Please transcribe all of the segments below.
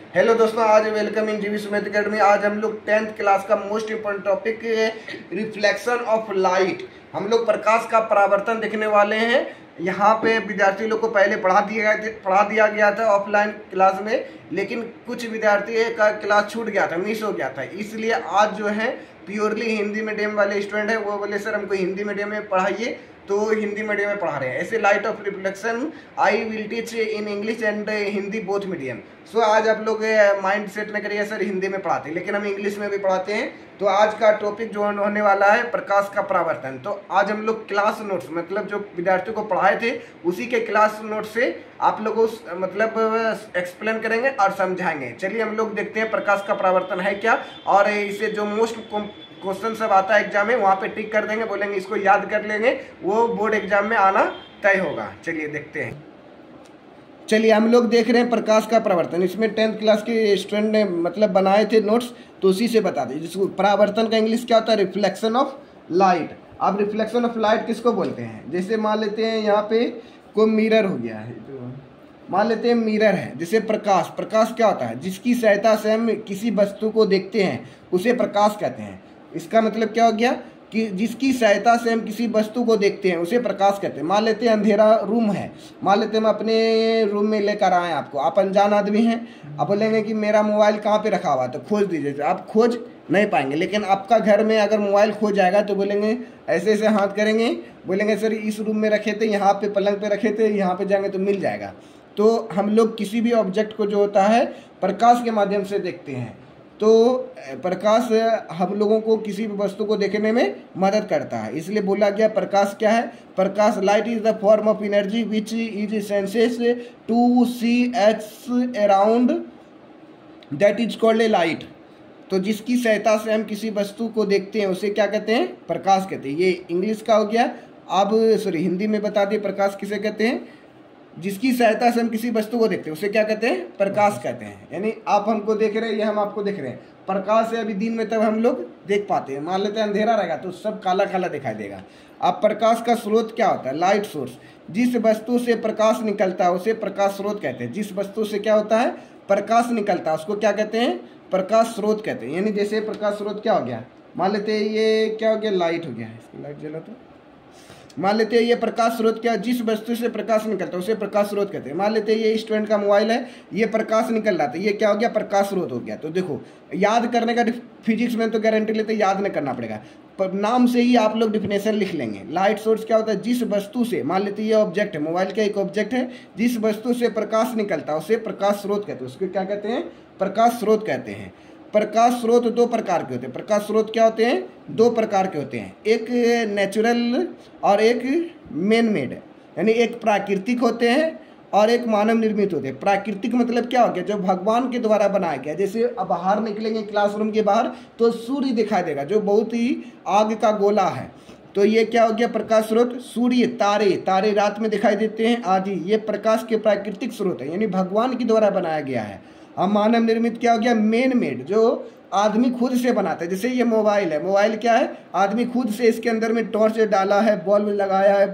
Hello दोस्तों, आज welcome in जीवी सुमित अकेडमी। आज हम लोग 10th क्लास का most important topic reflection of light, हम लोग प्रकाश का परावर्तन देखने वाले हैं। यहाँ पे विद्यार्थी लोग को पहले पढ़ा दिया गया था ऑफलाइन क्लास में, लेकिन कुछ विद्यार्थी का क्लास छूट गया था, मिस हो गया था। इसलिए आज जो है प्योरली हिंदी मीडियम वाले स्टूडेंट है, वो बोले सर हमको हिंदी मीडियम में पढ़ाइए, तो हिंदी मीडियम में पढ़ा रहे हैं। ऐसे light of reflection I will teach in English and Hindi both medium. So आज आप लोग माइंड सेट न करिए सर हिंदी में पढ़ाते हैं, लेकिन हम इंग्लिश में भी पढ़ाते हैं। तो आज का टॉपिक जो होने वाला है प्रकाश का परावर्तन। तो आज हम लोग क्लास नोट्स, मतलब जो विद्यार्थियों को पढ़ाए थे उसी के क्लास नोट से आप लोगों को मतलब एक्सप्लेन करेंगे और समझाएंगे। चलिए हम लोग देखते हैं प्रकाश का परावर्तन है क्या, और इसे जो मोस्ट क्वेश्चन सब आता है एग्जाम में वहाँ पे टिक कर देंगे, बोलेंगे इसको याद कर लेंगे, वो बोर्ड एग्जाम में आना तय होगा। चलिए देखते हैं। चलिए हम लोग देख रहे हैं प्रकाश का परावर्तन। इसमें 10th क्लास के स्टूडेंट ने मतलब बनाए थे नोट्स, तो उसी से बता दें। जिसको परावर्तन का इंग्लिश क्या होता है, रिफ्लेक्शन ऑफ लाइट। अब रिफ्लेक्शन ऑफ लाइट किसको बोलते हैं? जैसे मान लेते हैं यहाँ पे कोई मिरर हो गया है, मान लेते हैं मिरर है। जैसे प्रकाश, प्रकाश क्या होता है? जिसकी सहायता से हम किसी वस्तु को देखते हैं उसे प्रकाश कहते हैं। इसका मतलब क्या हो गया कि जिसकी सहायता से हम किसी वस्तु को देखते हैं उसे प्रकाश कहते हैं। मान लेते हैं अंधेरा रूम है, मान लेते हैं हम अपने रूम में लेकर आए आपको, आप अनजान आदमी हैं, आप बोलेंगे कि मेरा मोबाइल कहाँ पे रखा हुआ है, तो खोज दीजिए। तो आप खोज नहीं पाएंगे, लेकिन आपका घर में अगर मोबाइल खो जाएगा तो बोलेंगे, ऐसे ऐसे हाथ करेंगे, बोलेंगे सर इस रूम में रखे थे, यहाँ पे पलंग पे रखे थे, यहाँ पे जाएंगे तो मिल जाएगा। तो हम लोग किसी भी ऑब्जेक्ट को जो होता है प्रकाश के माध्यम से देखते हैं। तो प्रकाश हम लोगों को किसी भी वस्तु को देखने में मदद करता है, इसलिए बोला गया प्रकाश क्या है? प्रकाश, light is the form of energy which is senses to see each around, that is called a light. तो जिसकी सहायता से हम किसी वस्तु को देखते हैं उसे क्या कहते हैं? प्रकाश कहते हैं। ये इंग्लिश का हो गया। अब हिंदी में बता दिए प्रकाश किसे कहते हैं। जिसकी सहायता से हम किसी वस्तु को देखते हैं उसे क्या कहते हैं? प्रकाश कहते हैं। यानी आप हमको देख रहे हैं, ये हम आपको देख रहे हैं। प्रकाश है अभी दिन में तब हम लोग देख पाते हैं, मान लेते हैं अंधेरा रहेगा तो सब काला काला दिखाई देगा। अब प्रकाश का स्रोत क्या होता है? Light source. जिस वस्तु से प्रकाश निकलता है उसे प्रकाश स्रोत कहते हैं। जिस वस्तु से क्या होता है? प्रकाश निकलता है, उसको क्या कहते हैं? प्रकाश स्रोत कहते हैं। यानी जैसे प्रकाश स्रोत क्या हो गया, मान लेते हैं ये क्या हो गया, लाइट हो गया। इसकी लाइट जला तो मान लेते हैं ये प्रकाश स्रोत क्या, जिस वस्तु से प्रकाश निकलता है उसे प्रकाश स्रोत कहते हैं। मान लेते हैं ये स्टूडेंट का मोबाइल है, ये प्रकाश निकल रहा था, ये क्या हो गया? प्रकाश स्रोत हो गया। तो देखो याद करने का फिजिक्स में तो गारंटी लेते याद नहीं करना पड़ेगा, पर नाम से ही आप लोग डिफिनेशन लिख लेंगे। लाइट सोर्स क्या होता है? जिस वस्तु से, मान लेते हैं ये ऑब्जेक्ट है, मोबाइल का एक ऑब्जेक्ट है, जिस वस्तु से प्रकाश निकलता है उसे प्रकाश स्रोत कहते हैं। उसको क्या कहते हैं? प्रकाश स्रोत कहते हैं। प्रकाश स्रोत दो प्रकार के होते हैं। प्रकाश स्रोत क्या होते हैं? दो प्रकार के होते हैं, एक नेचुरल और एक मैन मेड। यानी एक प्राकृतिक होते हैं और एक मानव निर्मित होते हैं। प्राकृतिक मतलब क्या हो गया? जो भगवान के द्वारा बनाया गया। जैसे अब बाहर निकलेंगे क्लासरूम के बाहर तो सूर्य दिखाई देगा, जो बहुत ही आग का गोला है, तो ये क्या हो गया? प्रकाश स्रोत। सूर्य, तारे, तारे रात में दिखाई देते हैं आदि, ये प्रकाश के प्राकृतिक स्रोत है, यानी भगवान के द्वारा बनाया गया है। अब मानव निर्मित क्या हो गया? मैन मेड, जो आदमी खुद से बनाता है। जैसे ये मोबाइल है, मोबाइल क्या है? आदमी खुद से इसके अंदर में टॉर्च डाला है, बल्ब लगाया है,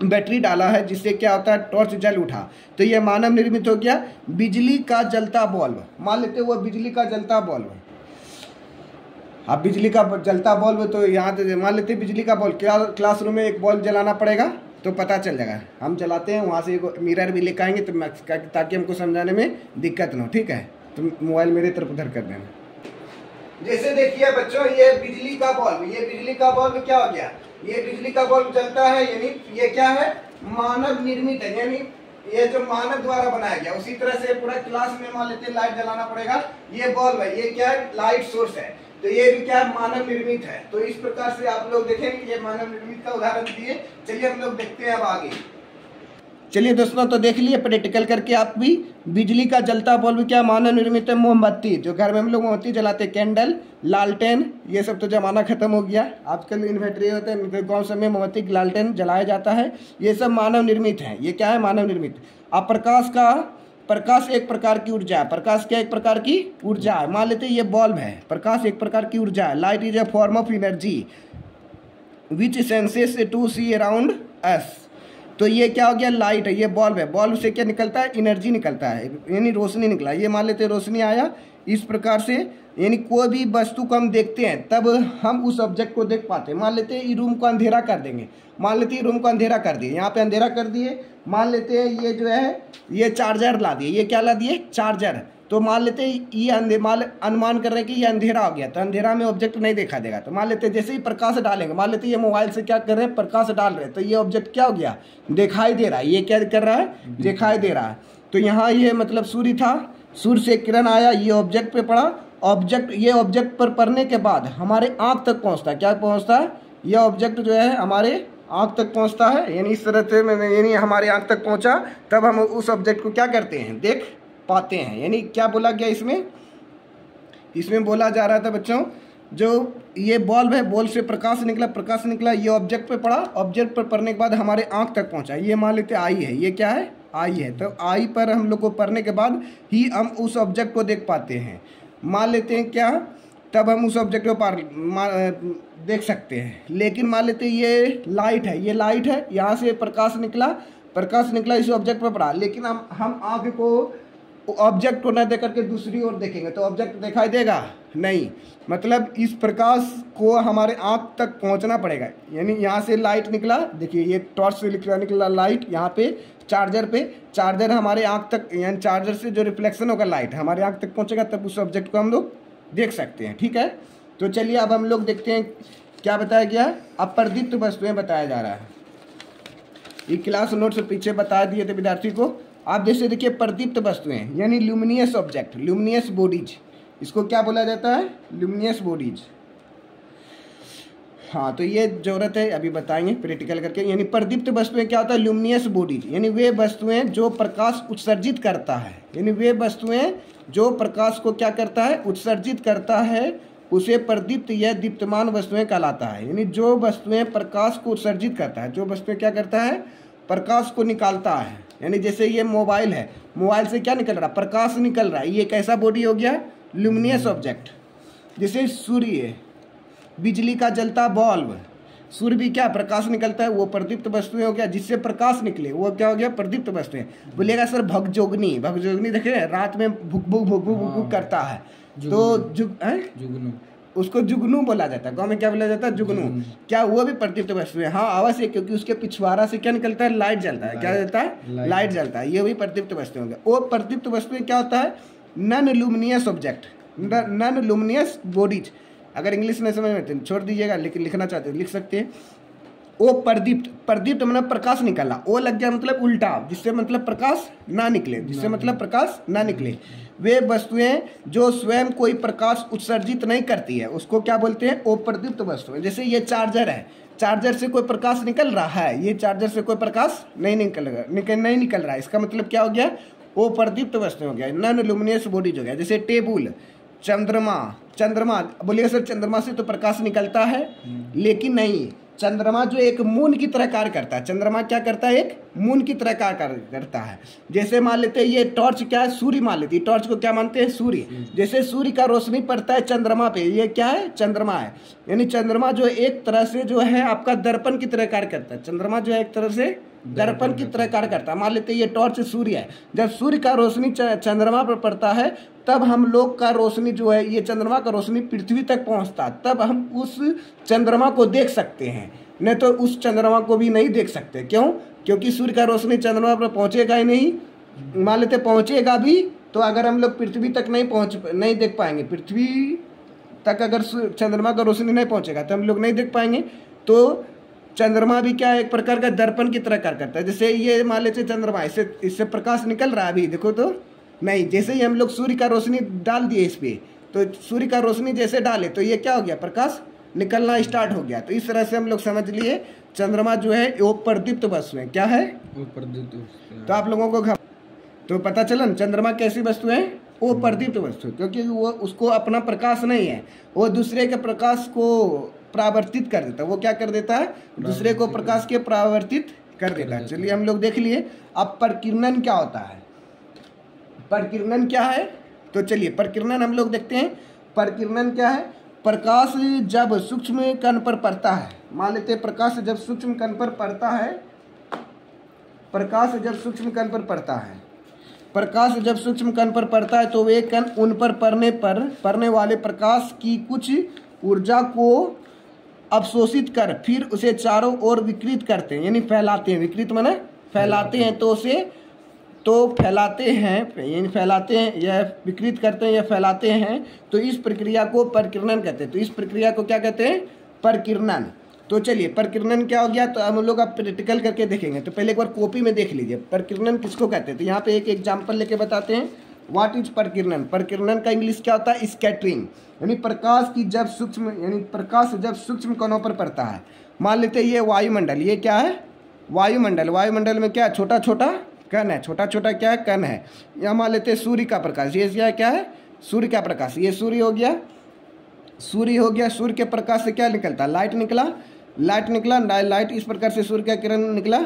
बैटरी डाला है, जिससे क्या होता है? टॉर्च जल उठा, तो ये मानव निर्मित हो गया। बिजली का जलता बल्ब, मान लेते हैं वो बिजली का जलता बल्ब। अब बिजली का जलता बल्ब, तो यहाँ मान लेते हैं बिजली का बल्ब, क्या क्लासरूम में एक बल्ब जलाना पड़ेगा तो पता चल जाएगा। हम चलाते हैं, वहाँ से एक मिरर भी लेकर आएंगे तो ताकि हमको समझाने में दिक्कत ना हो, ठीक है? तो मोबाइल मेरे तरफ उधर कर देना। जैसे देखिए बच्चों, ये बिजली का बल्ब, ये बिजली का बल्ब क्या हो गया? ये बिजली का बल्ब जलता है, यानी ये क्या है? मानव निर्मित है, यानी ये जो मानव द्वारा बनाया गया। उसी तरह से पूरा क्लास में मान लेते लाइट जलाना पड़ेगा, ये बल्ब है, ये क्या है? लाइट सोर्स है, तो ये भी क्या है? मानव निर्मित है। तो इस प्रकार से आप लोग देखेंगे, ये मानव निर्मित का उदाहरण दिए। चलिए हम लोग देखते हैं अब आगे। चलिए दोस्तों, तो देख लिए प्रैक्टिकल करके आप भी। बिजली का जलता बल्ब क्या मानव निर्मित है? मोमबत्ती, जो घर में हम लोग मोमबत्ती जलाते हैं, कैंडल, लालटेन, ये सब तो जमाना खत्म हो गया, आजकल इन्वर्टर होते हैं, गाँव समय मोमबत्ती लालटेन जलाया जाता है, ये सब मानव निर्मित है। ये क्या है? मानव निर्मित। अब प्रकाश एक प्रकार की ऊर्जा है। प्रकाश क्या? एक प्रकार की ऊर्जा है। मान लेते हैं ये बल्ब है, प्रकाश एक प्रकार की ऊर्जा है। Light is a form of energy which senses to see around us. तो ये क्या हो गया, लाइट है, ये बल्ब है, बल्ब से क्या निकलता है, एनर्जी निकलता है, यानी रोशनी निकला। ये मान लेते हैं रोशनी आया इस प्रकार से, यानी कोई भी वस्तु को हम देखते हैं तब हम उस ऑब्जेक्ट को देख पाते हैं। मान लेते हैं ये रूम को अंधेरा कर देंगे, मान लेते हैं रूम को अंधेरा कर दिए, यहाँ पे अंधेरा कर दिए। मान लेते हैं ये जो है ये चार्जर ला दिए, ये क्या ला दिए, चार्जर। तो मान लेते हैं ये अनुमान कर रहे हैं कि ये अंधेरा हो गया, तो अंधेरा में ऑब्जेक्ट नहीं देखा देगा। तो मान लेते हैं जैसे ही प्रकाश डालेंगे, मान लेते हैं ये मोबाइल से क्या कर रहे हैं, प्रकाश डाल रहे हैं, तो ये ऑब्जेक्ट क्या हो गया, दिखाई दे रहा है। ये क्या कर रहा है, दिखाई दे रहा है। तो यहाँ ये मतलब सूर्य था, सूर्य से किरण आया, ये ऑब्जेक्ट पे पड़ा, ऑब्जेक्ट ये ऑब्जेक्ट पर पड़ने के बाद हमारे आँख तक पहुँचता है। क्या पहुँचता है, ये ऑब्जेक्ट जो है हमारे आँख तक पहुँचता है, यानी इस तरह से, यानी हमारे आँख तक पहुँचा, तब हम उस ऑब्जेक्ट को क्या करते हैं, देख पाते हैं। यानी क्या बोला गया इसमें, इसमें बोला जा रहा था बच्चों, जो ये बल्ब है, बल्ब से प्रकाश निकला, प्रकाश निकला, ये ऑब्जेक्ट पे पड़ा, ऑब्जेक्ट पर पड़ने के बाद हमारे आँख तक पहुँचा। ये मान लेते आई है, ये क्या है, आई है। तो आई पर हम लोग को पढ़ने के बाद ही हम उस ऑब्जेक्ट को देख पाते हैं। मान लेते हैं क्या, तब हम उस ऑब्जेक्ट को देख सकते हैं। लेकिन मान लेते हैं ये लाइट है, ये लाइट है, यहाँ से प्रकाश निकला, प्रकाश निकला इस ऑब्जेक्ट पर पड़ा, लेकिन हम आँख को ऑब्जेक्ट को न देख करके दूसरी ओर देखेंगे तो ऑब्जेक्ट दिखाई देगा नहीं। मतलब इस प्रकाश को हमारे आँख तक पहुँचना पड़ेगा। यानी यहाँ से लाइट निकला, देखिए ये टॉर्च से निकला लाइट, यहाँ पे चार्जर पे, चार्जर हमारे आँख तक, यानी चार्जर से जो रिफ्लेक्शन होगा लाइट हमारे आँख तक पहुँचेगा, तब उस ऑब्जेक्ट को हम लोग देख सकते हैं। ठीक है, तो चलिए अब हम लोग देखते हैं क्या बताया गया है। अब प्रदीप्त वस्तुएं बताया जा रहा है। ये क्लास नोट से पीछे बता दिए थे विद्यार्थी को। आप जैसे देखिए प्रदीप्त वस्तुएं यानी ल्यूमिनियस ऑब्जेक्ट, ल्यूमिनियस बॉडीज, इसको क्या बोला जाता है, ल्यूमिनियस बॉडीज। हाँ, तो ये जरूरत है, अभी बताएंगे प्रैक्टिकल करके। यानी प्रदीप्त वस्तुएं क्या होता है, ल्यूमिनियस बॉडीज, यानी वे वस्तुएं जो प्रकाश उत्सर्जित करता है, यानी वे वस्तुएं जो प्रकाश को क्या करता है, उत्सर्जित करता है, उसे प्रदीप्त या दीप्तमान वस्तुएं कहलाता है। यानी जो वस्तुएं प्रकाश को उत्सर्जित करता है, जो वस्तुएं क्या करता है, प्रकाश को निकालता है। यानी जैसे ये मोबाइल है, मोबाइल से क्या निकल रहा है, प्रकाश निकल रहा है, ये कैसा बॉडी हो गया, ल्यूमिनियस ऑब्जेक्ट। जैसे सूर्य, बिजली का जलता बल्ब, सूर्य भी क्या प्रकाश निकलता है, वो प्रदीप्त वस्तुएं हो गया, जिससे प्रकाश निकले वो क्या हो गया, प्रदीप्त वस्तुएं। बोलिएगा सर भगजोगनी, भगजोगनी देखे रात में भुक भुक भुक भुक भुक करता है, तो जुगनू, उसको जुगनू बोला जाता है। गाँव में क्या बोला जाता है, जुगनू। क्या वो भी प्रदीप्त वस्तु है, हाँ अवश्य, क्योंकि उसके पिछवाड़ा से क्या निकलता है, लाइट जलता है। क्या जलता है, लाइट जलता है, ये भी प्रदीप्त वस्तु हो गया। वो प्रदीप्त वस्तुएं क्या होता है, non luminous object, non luminous bodies. अगर इंग्लिश में समझ में छोड़ दीजिएगा, लेकिन लिखना चाहते हो लिख सकते हैं। वो प्रदीप्त, प्रदीप्त मतलब प्रकाश निकला, वो लग गया मतलब उल्टा, जिससे मतलब प्रकाश ना निकले, जिससे मतलब प्रकाश ना निकले। वे वस्तुएं जो स्वयं कोई प्रकाश उत्सर्जित नहीं करती है, उसको क्या बोलते हैं, अप्रदीप्त वस्तुएं। जैसे ये चार्जर है, चार्जर से कोई प्रकाश निकल रहा है, ये चार्जर से कोई प्रकाश नहीं निकल रहा है, इसका मतलब क्या हो गया, अप्रदीप्त वस्तु हो गया, नॉन ल्यूमिनियस बॉडीज हो गया। जैसे टेबल, चंद्रमा, चंद्रमा बोलिए सर चंद्रमा से तो प्रकाश निकलता है, लेकिन नहीं, चंद्रमा जो एक मून की तरह कार्य करता है, चंद्रमा क्या करता है, एक मून की तरह कार्य करता है। जैसे मान लेते हैं ये टॉर्च क्या है, सूर्य मान लेते हैं, टॉर्च को क्या मानते हैं, सूर्य। जैसे सूर्य का रोशनी पड़ता है चंद्रमा पे, ये क्या है, चंद्रमा है। यानी चंद्रमा जो एक तरह से जो है आपका दर्पण की तरह कार्य करता है, चंद्रमा जो है एक तरह से दर्पण की तरह कार्य करता है। मान लेते हैं ये टॉर्च सूर्य है, जब सूर्य का रोशनी चंद्रमा पर पड़ता है, तब हम लोग का रोशनी जो है, ये चंद्रमा का रोशनी पृथ्वी तक पहुंचता है, तब हम उस चंद्रमा को देख सकते हैं, नहीं तो उस चंद्रमा को भी नहीं देख सकते। क्यों, क्योंकि सूर्य का रोशनी चंद्रमा पर पहुंचेगा ही नहीं। मान लेते पहुंचेगा भी, तो अगर हम लोग पृथ्वी तक नहीं देख पाएंगे, पृथ्वी तक अगर चंद्रमा का रोशनी नहीं पहुंचेगा तो हम लोग नहीं देख पाएंगे। तो चंद्रमा भी क्या है, एक प्रकार का दर्पण की तरह कार्य करता है। जैसे ये मान लेते चंद्रमा, इससे प्रकाश निकल रहा है, अभी देखो तो नहीं। जैसे ही हम लोग सूर्य का रोशनी डाल दिए इस पे, तो सूर्य का रोशनी जैसे डाले तो ये क्या हो गया, प्रकाश निकलना स्टार्ट हो गया। तो इस तरह से हम लोग समझ लिए चंद्रमा जो है वो प्रदीप्त वस्तु है। क्या है, वो प्रदीप्त वस्तु। तो आप लोगों को तो पता चला चंद्रमा कैसी वस्तु है, वो प्रदीप्त वस्तु, क्योंकि वो उसको अपना प्रकाश नहीं है, वो दूसरे के प्रकाश को परावर्तित कर देता है। वो क्या कर देता है, दूसरे को प्रकाश के परावर्तित कर देता है। चलिए हम लोग देख लिए। अब प्रकीर्णन क्या होता है, प्रकीर्णन क्या है, तो चलिए प्रकीर्णन हम लोग देखते हैं। प्रकीर्णन क्या है, प्रकाश जब सूक्ष्म कण पर पड़ता है, मान लेते हैं प्रकाश जब सूक्ष्म कण पर पड़ता है, प्रकाश जब सूक्ष्म कण पर पड़ता है, प्रकाश जब सूक्ष्म कण पर पड़ता है तो वे कण उन पर पड़ने वाले प्रकाश की कुछ ऊर्जा को अवशोषित कर फिर उसे चारों ओर विकृत करते हैं, यानी फैलाते हैं। विकृत माने फैलाते हैं, तो उसे फैलाते हैं या विकृत करते हैं या फैलाते हैं। तो इस प्रक्रिया को परकिरणन कहते हैं। तो इस प्रक्रिया को क्या कहते हैं? परकिरणन। तो चलिए परकिरणन क्या हो गया, तो हम लोग अब प्रैक्टिकल करके देखेंगे। तो पहले एक बार कॉपी में देख लीजिए परकिरणन किसको कहते हैं। तो यहाँ पे एक एग्जाम्पल लेके बताते हैं। What is परकिरणन? परकिरणन का इंग्लिश क्या होता है? स्कैटरिंग, यानी प्रकाश जब सूक्ष्म कणों पर पड़ता है। मान लेते हैं ये वायुमंडल, ये क्या है? वायुमंडल में क्या छोटा छोटा कण है, छोटा छोटा क्या है? कण है। या मान लेते हैं सूर्य का प्रकाश, ये क्या है? सूर्य का प्रकाश। ये सूर्य हो गया। सूर्य के प्रकाश से क्या निकलता है? लाइट निकला। लाइट इस प्रकार से सूर्य का किरण निकला,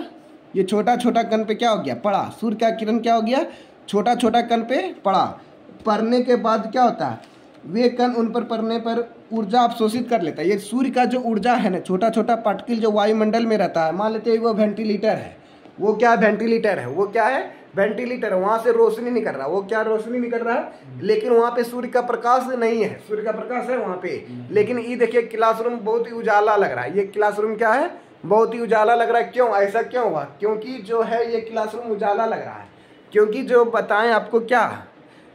ये छोटा छोटा कण पे क्या हो गया? पड़ा। सूर्य का किरण क्या हो गया? छोटा छोटा कण पे पड़ा। पड़ने के बाद क्या होता है? वे कण उन पर पड़ने पर ऊर्जा अवशोषित कर लेता है। ये सूर्य का जो ऊर्जा है ना, छोटा छोटा पार्टिकल जो वायुमंडल में रहता है, मान लेते हैं वो वेंटिलेटर है। वो क्या है? वेंटिलेटर है। वो क्या है? वेंटिलेटर है। वहां से रोशनी निकल रहा है। वो क्या रोशनी निकल रहा है? लेकिन वहां पे सूर्य का प्रकाश नहीं है। सूर्य का प्रकाश है वहां पे, लेकिन ये देखिए क्लासरूम बहुत ही उजाला लग रहा है। ये क्लासरूम क्या है? बहुत ही उजाला लग रहा है। क्यों ऐसा क्यों हुआ? क्योंकि जो है ये क्लासरूम उजाला लग रहा है, क्योंकि जो बताएं आपको क्या,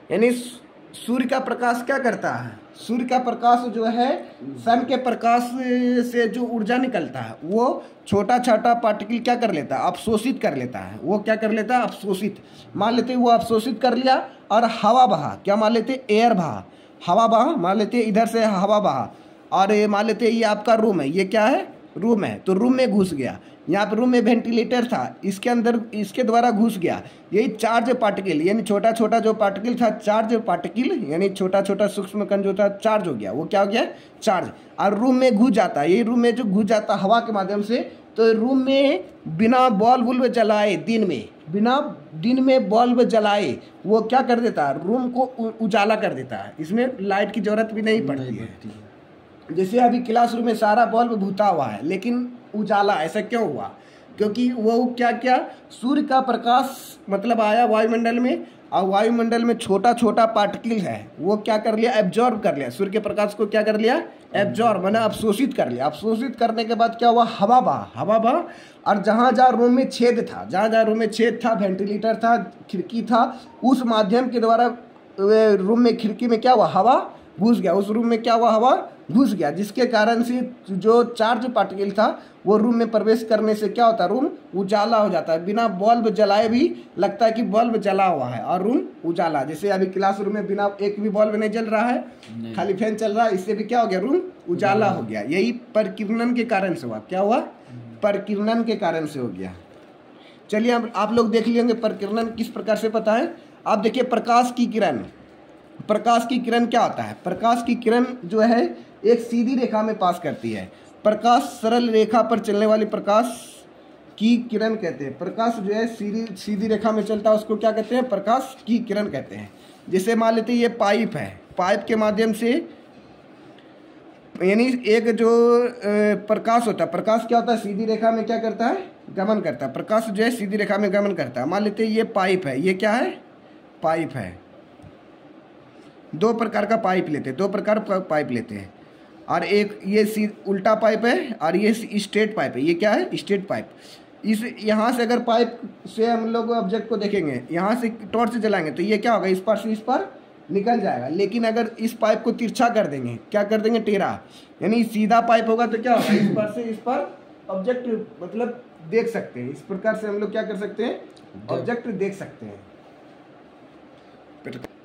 यानी सूर्य का प्रकाश क्या करता है? सूर्य का प्रकाश जो है सन के प्रकाश से जो ऊर्जा निकलता है वो छोटा छोटा पार्टिकल क्या कर लेता है? अवशोषित कर लेता है। वो क्या कर लेता है? अवशोषित। मान लेते हैं वो अवशोषित कर लिया और हवा बहा। क्या मान लेते? एयर बहा, हवा बहा। मान लेते इधर से हवा बहा और मान लेते ये आपका रूम है। ये क्या है? रूम है। तो रूम में घुस गया। यहाँ पर रूम में वेंटिलेटर था, इसके अंदर इसके द्वारा घुस गया। यही चार्ज पार्टिकल, यानी छोटा छोटा जो पार्टिकल था, चार्ज पार्टिकल यानी छोटा छोटा सूक्ष्म कण जो था चार्ज हो गया। वो क्या हो गया? चार्ज। और रूम में घुस जाता है। ये रूम में जो घुस जाता है हवा के माध्यम से, तो रूम में बिना बल्ब जलाए बिना दिन में बल्ब जलाए वो क्या कर देता है? रूम को उजाला कर देता है। इसमें लाइट की जरूरत भी नहीं पड़ती है। जैसे अभी क्लासरूम में सारा बल्ब भूता हुआ है लेकिन उजाला, ऐसा क्यों हुआ? क्योंकि वो क्या सूर्य का प्रकाश मतलब आया वायुमंडल में, और वायुमंडल में छोटा छोटा पार्टिकल है, वो क्या कर लिया? एब्जॉर्ब कर लिया। सूर्य के प्रकाश को क्या कर लिया? एब्जॉर्ब मैंने अवशोषित कर लिया। अवशोषित करने के बाद क्या हुआ? हवा बहा। और जहाँ रूम में छेद था, वेंटिलेटर था, खिड़की था, उस माध्यम के द्वारा रूम में खिड़की में क्या हुआ? हवा घुस गया। उस रूम में क्या हुआ? हवा घुस गया, जिसके कारण से जो चार्ज पार्टिकल था वो रूम में प्रवेश करने से क्या होता है? रूम उजाला हो जाता है। बिना बल्ब जलाए भी लगता है कि बल्ब जला हुआ है और रूम उजाला। जैसे अभी क्लासरूम में बिना एक भी बल्ब नहीं जल रहा है, खाली फैन चल रहा है, इससे भी क्या हो गया? रूम उजाला हो गया। यही परकिरणन के कारण से हुआ। क्या हुआ? परकिरणन के कारण से हो गया। चलिए अब आप लोग देख लेंगे परकिरणन किस प्रकार से पता है। आप देखिए प्रकाश की किरण क्या होता है? प्रकाश की किरण जो है एक सीधी रेखा में पास करती है। प्रकाश सरल रेखा पर चलने वाली प्रकाश की किरण कहते हैं। प्रकाश जो है सीधी रेखा में चलता है उसको क्या कहते हैं? प्रकाश की किरण कहते हैं। जैसे मान लेते हैं ये पाइप है, पाइप के माध्यम से यानी एक जो प्रकाश होता है, प्रकाश क्या होता है? सीधी रेखा में क्या करता है? गमन करता है। प्रकाश जो है सीधी रेखा में गमन करता है। मान लेते हैं ये पाइप है। ये क्या है? पाइप है। दो प्रकार का पाइप लेते हैं और एक ये उल्टा पाइप है और ये स्ट्रेट पाइप है। ये क्या है? Straight pipe. इस यहाँ से अगर पाइप से हम लोग ऑब्जेक्ट को देखेंगे, यहाँ से टॉर्च जलाएंगे तो ये क्या होगा? इस पर से इस पर निकल जाएगा। लेकिन अगर इस पाइप को तिरछा कर देंगे, क्या कर देंगे? टेढ़ा, यानी सीधा पाइप होगा तो क्या होगा? इस पर से इस पर ऑब्जेक्ट मतलब देख सकते हैं। इस प्रकार से हम लोग क्या कर सकते हैं? ऑब्जेक्ट देख सकते हैं।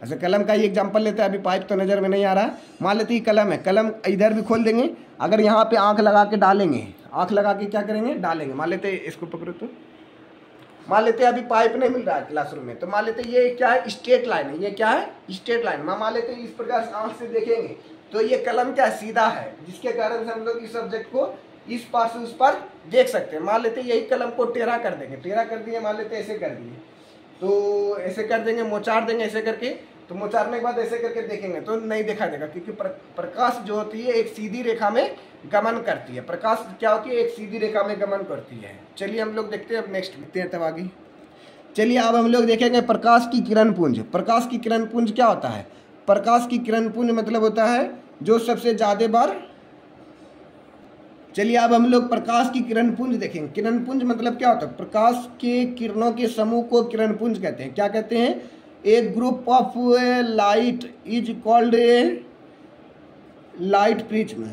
ऐसे कलम का ही एग्जांपल लेते हैं। अभी पाइप तो नज़र में नहीं आ रहा है। मान लेते हैं कलम है, कलम इधर भी खोल देंगे, अगर यहाँ पे आंख लगा के डालेंगे, आंख लगा के क्या करेंगे? डालेंगे। मान लेते हैं इसको पकड़ो तो मान लेते हैं अभी पाइप नहीं मिल रहा है क्लासरूम में, तो मान लेते हैं ये क्या है? स्ट्रेट लाइन है। ये क्या है? Straight line. मान लेते हैं इस प्रकार से आंख से देखेंगे तो ये कलम क्या है? सीधा है, जिसके कारण से हम लोग इस सब्जेक्ट को इस पार से उस पार देख सकते हैं। मान लेते हैं यही कलम को टेढ़ा कर देंगे, टेढ़ा कर दिए, मान लेते हैं ऐसे कर दिए, तो ऐसे कर देंगे, मोचार देंगे ऐसे करके, तो मोचारने के बाद ऐसे करके देखेंगे तो नहीं देखा जाएगा, क्योंकि प्रकाश जो होती है एक सीधी रेखा में गमन करती है। प्रकाश क्या होती है, एक सीधी रेखा में गमन करती है। चलिए हम लोग देखते हैं, अब नेक्स्ट देखते हैं तब आगे। चलिए अब हम लोग देखेंगे प्रकाश की किरण पुंज। प्रकाश की किरण पुंज क्या होता है? प्रकाश की किरण पुंज मतलब होता है जो सबसे ज्यादा बार। चलिए अब हम लोग प्रकाश की किरण पुंज देखेंगे। किरण पुंज मतलब क्या होता है? प्रकाश के किरणों के समूह को किरण पुंज कहते हैं। क्या कहते हैं? एक group of light is called light prism,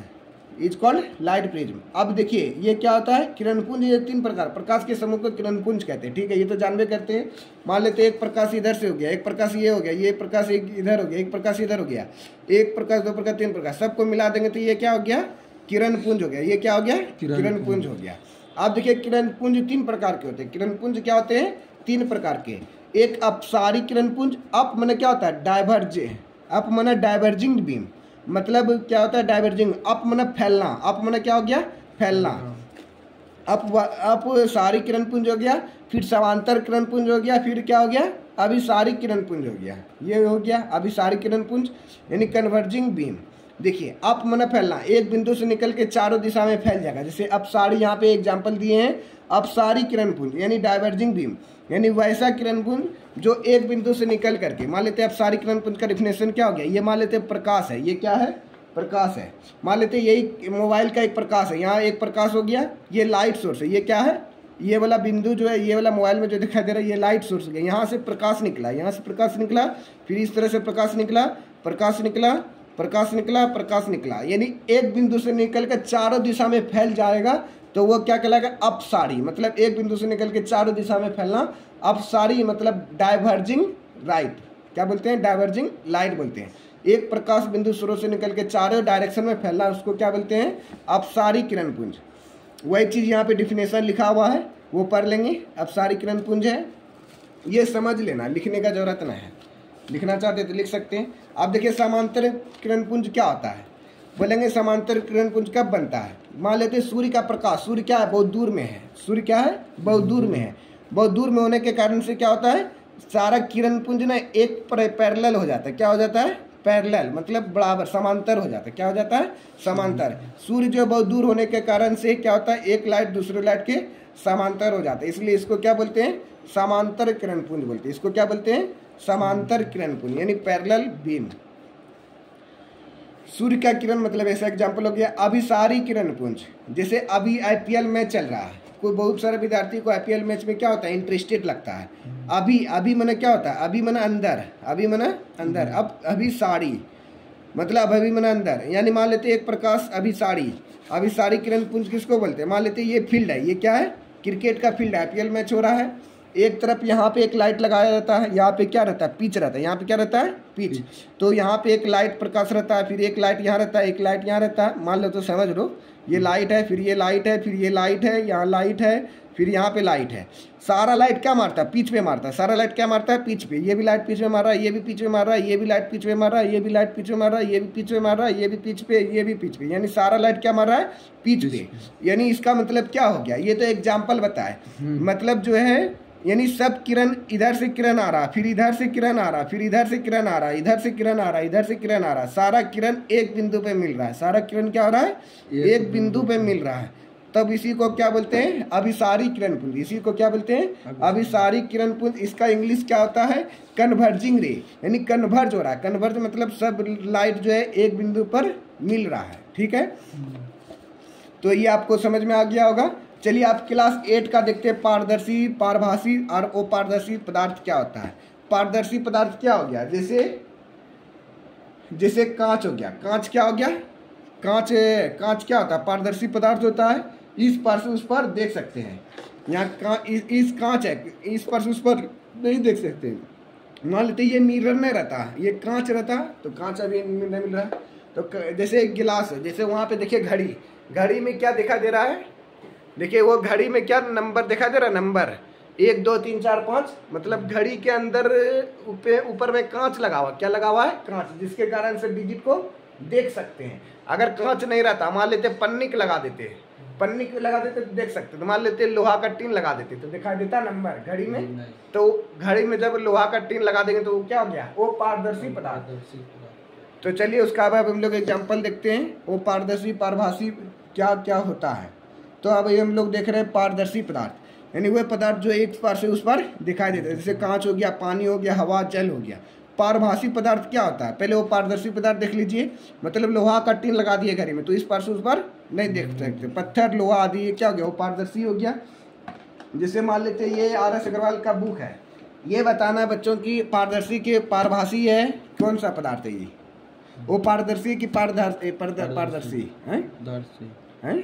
is called light prism. अब देखिए ये क्या होता है? किरण पुंज। ये 3 प्रकार प्रकाश के समूह को किरण पुंज कहते हैं। ठीक है, ये तो जानबे करते हैं। मान लेते हैं एक प्रकाश इधर से हो गया, एक प्रकाश ये हो गया, ये प्रकाश एक इधर हो गया, एक प्रकाश इधर हो गया, एक प्रकाश, 2 प्रकाश, 3 प्रकाश, सबको मिला देंगे तो ये क्या हो गया? किरण पुंज हो गया। ये क्या हो गया? किरण पुंज हो गया। अब देखिए किरण पुंज 3 प्रकार के होते हैं। किरण पुंज क्या होते हैं? 3 प्रकार के। एक अपसारी किरण पुंज। अप माने क्या होता है? डाइवर्ज। अप माने डाइवर्जिंग बीम, मतलब क्या होता है? डाइवर्जिंग। अप माने फैलना। अप माने क्या हो गया? फैलना। अप सारी किरण पुंज हो गया, फिर समांतर किरण पुंज हो गया, फिर क्या हो गया? अभिसारी किरण पुंज हो गया। ये हो गया अभिसारी किरण पुंज यानी कन्वर्जिंग बीम। देखिए अप माने फैलना, एक बिंदु से निकल के चारों दिशा में फैल जाएगा। जैसे अपसारी, यहाँ पे एग्जाम्पल दिए हैं, अपसारी किरण पुंज यानी डाइवर्जिंग बीम, यानी वैसा किरण पुंज जो एक बिंदु से निकल करके, मान लेते हैं अपसारी किरण पुंज का डिफिनेशन क्या हो गया? ये मान लेते हैं प्रकाश है। ये क्या है? प्रकाश है। मान लेते हैं यही मोबाइल का एक प्रकाश है, यहाँ एक प्रकाश हो गया, ये लाइट सोर्स है। ये क्या है? ये वाला बिंदु जो है, ये वाला मोबाइल में जो दिखाई दे रहा है, ये लाइट सोर्स है। यहाँ से प्रकाश निकला, यहाँ से प्रकाश निकला, फिर इस तरह से प्रकाश निकला, प्रकाश निकला, प्रकाश निकला, प्रकाश निकला, यानी एक बिंदु से निकल कर चारों दिशा में फैल जाएगा तो वो क्या कहलाएगा? अपसारी। मतलब एक बिंदु से निकल के चारों दिशा में फैलना। अपसारी मतलब डाइवर्जिंग लाइट। क्या बोलते हैं? डाइवर्जिंग लाइट बोलते हैं। एक प्रकाश बिंदु स्रोत से निकल के चारों डायरेक्शन में फैलना, उसको क्या बोलते हैं? अपसारी किरण पुंज। वही चीज़ यहाँ पे डिफिनेशन लिखा हुआ है, वो पढ़ लेंगे। अपसारी किरण पुंज है, ये समझ लेना, लिखने का जरूरत नहीं है। लिखना चाहते तो लिख सकते हैं। अब देखिए समांतर किरण पुंज क्या होता है? बोलेंगे समांतर किरण पुंज कब बनता है? मान लेते हैं सूर्य का प्रकाश, सूर्य क्या है? बहुत दूर में है। सूर्य क्या है? बहुत दूर में है। बहुत दूर में होने के कारण से क्या होता है? सारा किरण पुंज ना एक पैरेलल हो जाता है। क्या हो जाता है? पैरेलल मतलब बराबर, समांतर हो जाता है। क्या हो जाता है? समांतर। सूर्य जो बहुत दूर होने के कारण से क्या होता है? एक लाइट दूसरे लाइट के समांतर हो जाता है, इसलिए इसको क्या बोलते हैं? समांतर किरण पुंज बोलते हैं। इसको क्या बोलते हैं? समांतर किरण पुंज यानी पैरेलल बीम। सूर्य का किरण मतलब ऐसा एग्जांपल हो गया। अभिसारी किरण पुंज, जैसे अभी आईपीएल मैच चल रहा है, कोई बहुत सारे विद्यार्थी को आईपीएल मैच में क्या होता है? इंटरेस्टेड लगता है। अभी माने क्या होता है? अभी माने अंदर, अभी माने अंदर। अब अभिसारी मतलब अभी माने अंदर, यानी मान लेते एक प्रकाश अभिसारी। अभिसारी किरण पुंज किसको बोलते हैं? मान लेते ये फील्ड है, ये क्या है? क्रिकेट का फील्ड है, आईपीएल मैच हो रहा है। एक तरफ यहाँ पे एक लाइट लगाया जाता है, यहाँ पे क्या रहता है? पिच रहता है। यहाँ पे क्या रहता है? पिच। तो यहाँ पे एक लाइट प्रकाश रहता है, फिर एक लाइट यहाँ रहता है, एक लाइट यहाँ रहता है। मान लो तो समझ लो, ये लाइट है, फिर ये लाइट है, फिर ये लाइट है, यहाँ लाइट है, फिर यहाँ पे लाइट है। सारा लाइट क्या मारता है? पिच पे मारता है। सारा लाइट क्या मारता है? पिच पे। ये भी लाइट पिच पे मार रहा है, ये भी पिच पे मार रहा है, ये भी लाइट पिच पे मार रहा है, ये भी लाइट पिच पे मार रहा है, ये भी पिच पे मार रहा है, ये भी पिच पे, ये भी पिच पे, यानी सारा लाइट क्या मार रहा है? पिच पे। यानी इसका मतलब क्या हो गया? ये तो एग्जाम्पल बताए, मतलब जो है यानी सब किरण, इधर से किरण आ रहा, फिर इधर से किरण आ रहा, फिर इधर से किरण आ रहा, इधर से किरण आ रहा, इधर से किरण आ रहा, सारा किरण एक बिंदु पे मिल रहा है। सारा किरण क्या हो रहा है? एक बिंदु पे मिल रहा है। तब इसी को क्या बोलते हैं? अभिसारी किरण पुंज। इसी को क्या बोलते हैं? अभिसारी किरण पुंज। इसका इंग्लिश क्या होता है? कन्वर्जिंग रे, यानी कन्वर्ज हो रहा है। कन्वर्ज मतलब सब लाइट जो है एक बिंदु पर मिल रहा है। ठीक है, तो ये आपको समझ में आ गया होगा। चलिए आप क्लास 8 का देखते हैं, पारदर्शी, पारभासी और अपारदर्शी पदार्थ क्या होता है। पारदर्शी पदार्थ क्या हो गया? जैसे कांच हो गया। कांच क्या हो गया? कांच क्या होता है? पारदर्शी पदार्थ होता है। इस पार से उस पर देख सकते हैं। यहाँ इस कांच है, इस पर से उस पर नहीं देख सकते। मान लेते ये मिरर नहीं रहता, ये कांच रहता, तो कांच अभी नहीं मिल रहा। तो जैसे एक गिलास है, जैसे वहाँ पे देखिए घड़ी, घड़ी में क्या दिखा दे रहा है? देखिए वो घड़ी में क्या नंबर दिखा दे रहा है? नंबर 1 2 3 4 5। मतलब घड़ी के अंदर ऊपर में कांच लगा हुआ। क्या लगा हुआ है? कांच, जिसके कारण से डिजिट को देख सकते हैं। अगर कांच नहीं रहता, मान लेते पन्नी लगा देते, पन्नी क्यों लगा देते तो देख सकते तो मान लेते लोहा का टीन लगा देते तो दिखाई देता नंबर घड़ी में। तो घड़ी में जब लोहा का टीन लगा देंगे तो वो क्या हो गया, वो पारदर्शी पदार्थ। तो चलिए उसका अब हम लोग एग्जाम्पल देखते हैं वो पारदर्शी पारभासी क्या क्या होता है। तो अब हम लोग देख रहे हैं पारदर्शी पदार्थ, यानी वह पदार्थ जो एक पार से उस पर दिखाई देता है, जैसे कांच हो गया, पानी हो गया, हवा जल हो गया। पारभासी पदार्थ क्या होता है, पहले वो पारदर्शी पदार्थ देख लीजिए, मतलब लोहा का टीन लगा दिए घड़ी में तो इस पार से उस पर नहीं देख सकते, पत्थर लोहा आदि ये क्या हो गया, वो पारदर्शी हो गया। जैसे मान लेते हैं ये आर एस अग्रवाल का बुक है, ये बताना है बच्चों की पारदर्शी के पारभासी है कौन सा पदार्थ है, ये वो पारदर्शी की पारदर्शी है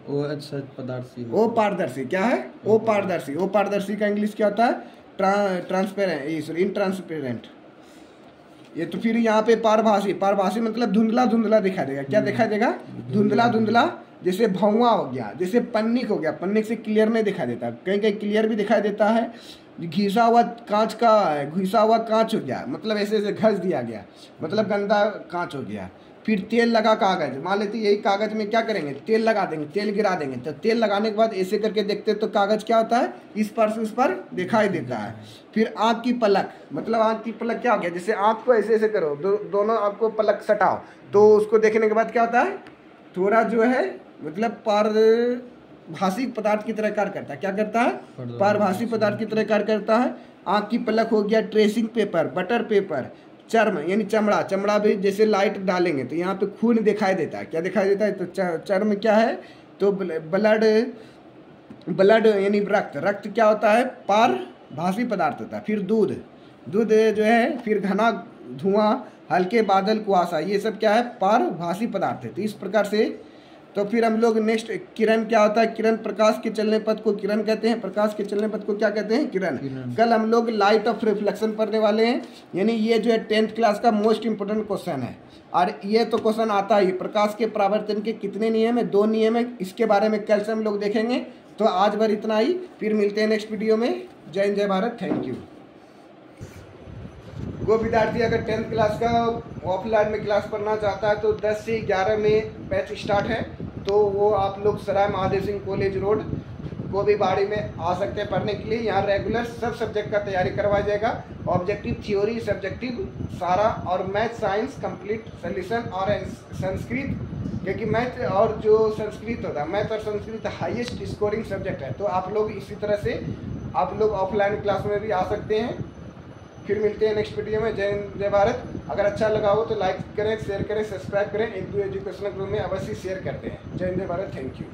वो अच्छा पदार्थी, वो पारदर्शी क्या है, वो पारदर्शी। वो पारदर्शी का इंग्लिश क्या होता है, ट्रांसपेरेंट, सॉरी इनट्रांसपेरेंट। ये तो फिर यहाँ पे पारभासी, पारभासी मतलब धुंधला धुंधला दिखाई देगा, क्या दिखाई देगा, धुंधला धुंधला। जैसे भौवा हो गया, जैसे पन्निक हो गया, पन्निक से क्लियर नहीं दिखाई देता, कहीं कहीं क्लियर भी दिखाई देता है। घिसा हुआ कांच का, घिसा हुआ कांच हो गया, मतलब ऐसे ऐसे घस दिया गया, मतलब गंदा कांच हो गया। फिर तेल लगा कागज, मान लेते यही कागज में क्या करेंगे, तेल लगा देंगे, तेल गिरा देंगे, तो तेल लगाने के बाद ऐसे करके देखते तो कागज क्या होता है, इस पर से उस पर दिखाई देता है। फिर आँख की पलक, मतलब आँख की पलक क्या हो गया, जैसे आँख को ऐसे ऐसे करो, दोनों आँख को पलक सटाओ तो उसको देखने के बाद क्या होता है, थोड़ा जो है मतलब पारभासी पदार्थ की तरह कार्य करता है। क्या करता है, पारभासी पदार्थ की तरह कार्य करता है। आँख की पलक हो गया, ट्रेसिंग पेपर, बटर पेपर, चर्म यानी चमड़ा, चमड़ा भी जैसे लाइट डालेंगे तो यहाँ पे खून दिखाई देता है, क्या दिखाई देता है, तो चर्म क्या है, तो ब्लड, ब्लड यानी रक्त, रक्त क्या होता है, पारभासी पदार्थ होता है। फिर दूध, दूध जो है, फिर घना धुआं, हल्के बादल, कुआसा, ये सब क्या है, पारभासी पदार्थ है। तो इस प्रकार से तो फिर हम लोग नेक्स्ट, किरण क्या होता है, किरण, प्रकाश के चलने पथ को किरण कहते हैं, प्रकाश के चलने पथ को क्या कहते हैं, किरण। कल हम लोग लाइट ऑफ रिफ्लेक्शन पढ़ने वाले हैं, यानी ये जो है 10th क्लास का मोस्ट इंपोर्टेंट क्वेश्चन है। और ये तो क्वेश्चन आता ही, प्रकाश के परावर्तन के कितने नियम है, 2 नियम है, इसके बारे में कल से हम लोग देखेंगे। तो आज भर इतना ही, फिर मिलते हैं नेक्स्ट वीडियो में। जय हिंद, जय भारत, थैंक यू। वो विद्यार्थी अगर 10th क्लास का ऑफलाइन में क्लास पढ़ना चाहता है तो 10 से 11 में बैच स्टार्ट है, तो वो आप लोग सराय महादेव सिंह कॉलेज रोड गोबीबाड़ी में आ सकते हैं पढ़ने के लिए। यहाँ रेगुलर सब सब्जेक्ट का तैयारी करवाया जाएगा, ऑब्जेक्टिव थ्योरी, सब्जेक्टिव सारा, और मैथ साइंस कंप्लीट सोल्यूशन, और संस्कृत, क्योंकि मैथ और जो संस्कृत होता है, मैथ और संस्कृत हाईएस्ट स्कोरिंग सब्जेक्ट है। तो आप लोग इसी तरह से आप लोग ऑफलाइन क्लास में भी आ सकते हैं। फिर मिलते हैं नेक्स्ट वीडियो में। जय हिंद, जय भारत। अगर अच्छा लगा हो तो लाइक करें, शेयर करें, सब्सक्राइब करें, एक दो एजुकेशनल ग्रुप में अवश्य शेयर करते हैं। जय हिंद, जय भारत, थैंक यू।